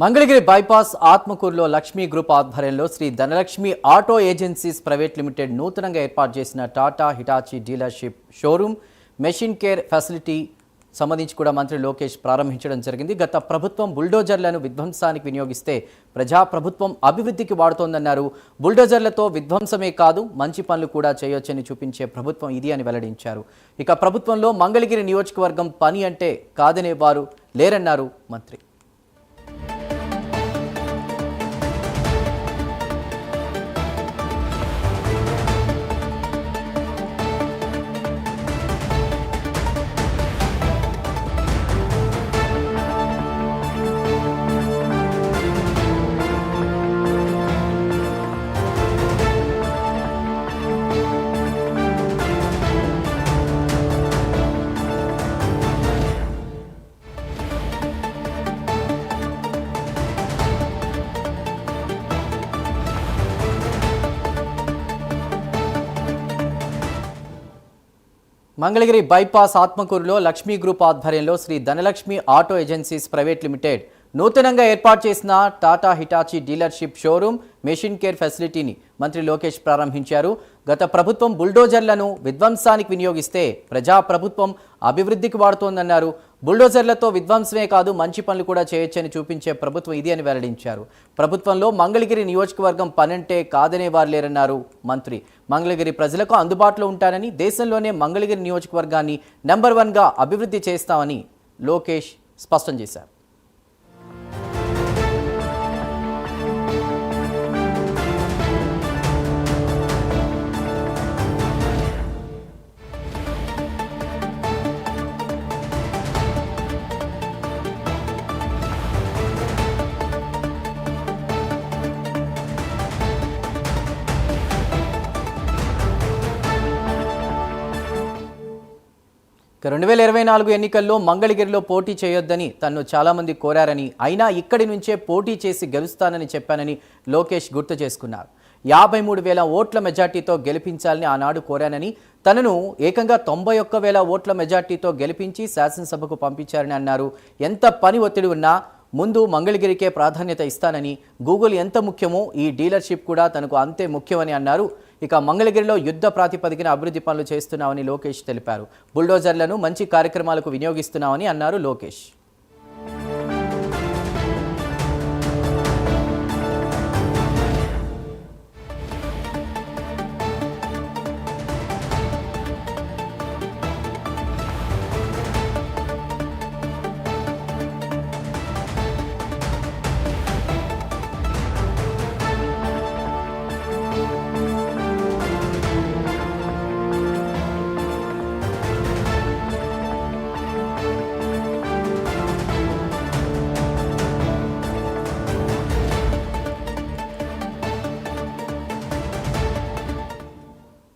Mangalagiri bypass ఆత్మకూరులో Lakshmi group ఆధ్వర్యంలో Shri Dhanalakshmi auto agencies private limited నూతనంగా ఏర్పాటు చేసిన Tata Hitachi dealership showroom machine care facility సంబంధించి కూడా మంత్రి లోకేష్ ప్రారంభించడం జరిగింది. గత ప్రభుత్వం బుల్డోజర్లను విధ్వంసానికి వినియోగిస్తే ప్రజాప్రభుత్వం అభివృద్ధికి వాడుతోందన్నారు. బుల్డోజర్లతో విధ్వంసమే కాదు మంచి పనులు కూడా చేయొచ్చని చూపించే ప్రభుత్వం ఇది అని వెల్లడించారు. ఇక ప్రభుత్వంలో మంగళగిరి నియోజకవర్గం పని అంటే కాదనే వారు లేరన్నారు మంత్రి. మంగళగిరి బైపాస్ ఆత్మకూరులో లక్ష్మీ గ్రూప్ ఆధ్వర్యంలో Shri Dhanalakshmi auto agencies private limited నూతనంగా ఏర్పాటు చేసిన Tata Hitachi dealership showroom machine care ఫెసిలిటీని మంత్రి లోకేష్ ప్రారంభించారు. గత ప్రభుత్వం బుల్డోజర్లను విధ్వంసానికి వినియోగిస్తే ప్రజాప్రభుత్వం అభివృద్ధికి వాడుతోందన్నారు. బుల్డోజర్లతో విధ్వంసమే కాదు మంచి పనులు కూడా చేయొచ్చని చూపించే ప్రభుత్వం ఇది అని వెల్లడించారు. ప్రభుత్వంలో మంగళగిరి నియోజకవర్గం పనంటే కాదనే వారు లేరన్నారు మంత్రి. మంగళగిరి ప్రజలకు అందుబాటులో ఉంటానని, దేశంలోనే మంగళగిరి నియోజకవర్గాన్ని నెంబర్ 1గా అభివృద్ధి చేస్తామని లోకేష్ స్పష్టం చేశారు. ఇక 2024 ఎన్నికల్లో మంగళగిరిలో పోటీ చేయొద్దని తన్ను చాలామంది కోరారని, అయినా ఇక్కడి నుంచే పోటీ చేసి గెలుస్తానని చెప్పానని లోకేష్ గుర్తు చేసుకున్నారు. 53,000 ఓట్ల మెజార్టీతో గెలిపించాలని ఆనాడు కోరానని, తనను ఏకంగా 91,000 ఓట్ల మెజార్టీతో గెలిపించి శాసనసభకు పంపించారని అన్నారు. ఎంత పని ఒత్తిడి ఉన్నా ముందు మంగళగిరికే ప్రాధాన్యత ఇస్తానని, గూగుల్ ఎంత ముఖ్యమో ఈ డీలర్షిప్ కూడా తనకు అంతే ముఖ్యమని అన్నారు. ఇక మంగళగిరిలో యుద్ధ ప్రాతిపదికన అభివృద్ధి పనులు చేస్తున్నామని లోకేష్ తెలిపారు. బుల్డోజర్లను మంచి కార్యక్రమాలకు వినియోగిస్తున్నామని అన్నారు లోకేష్.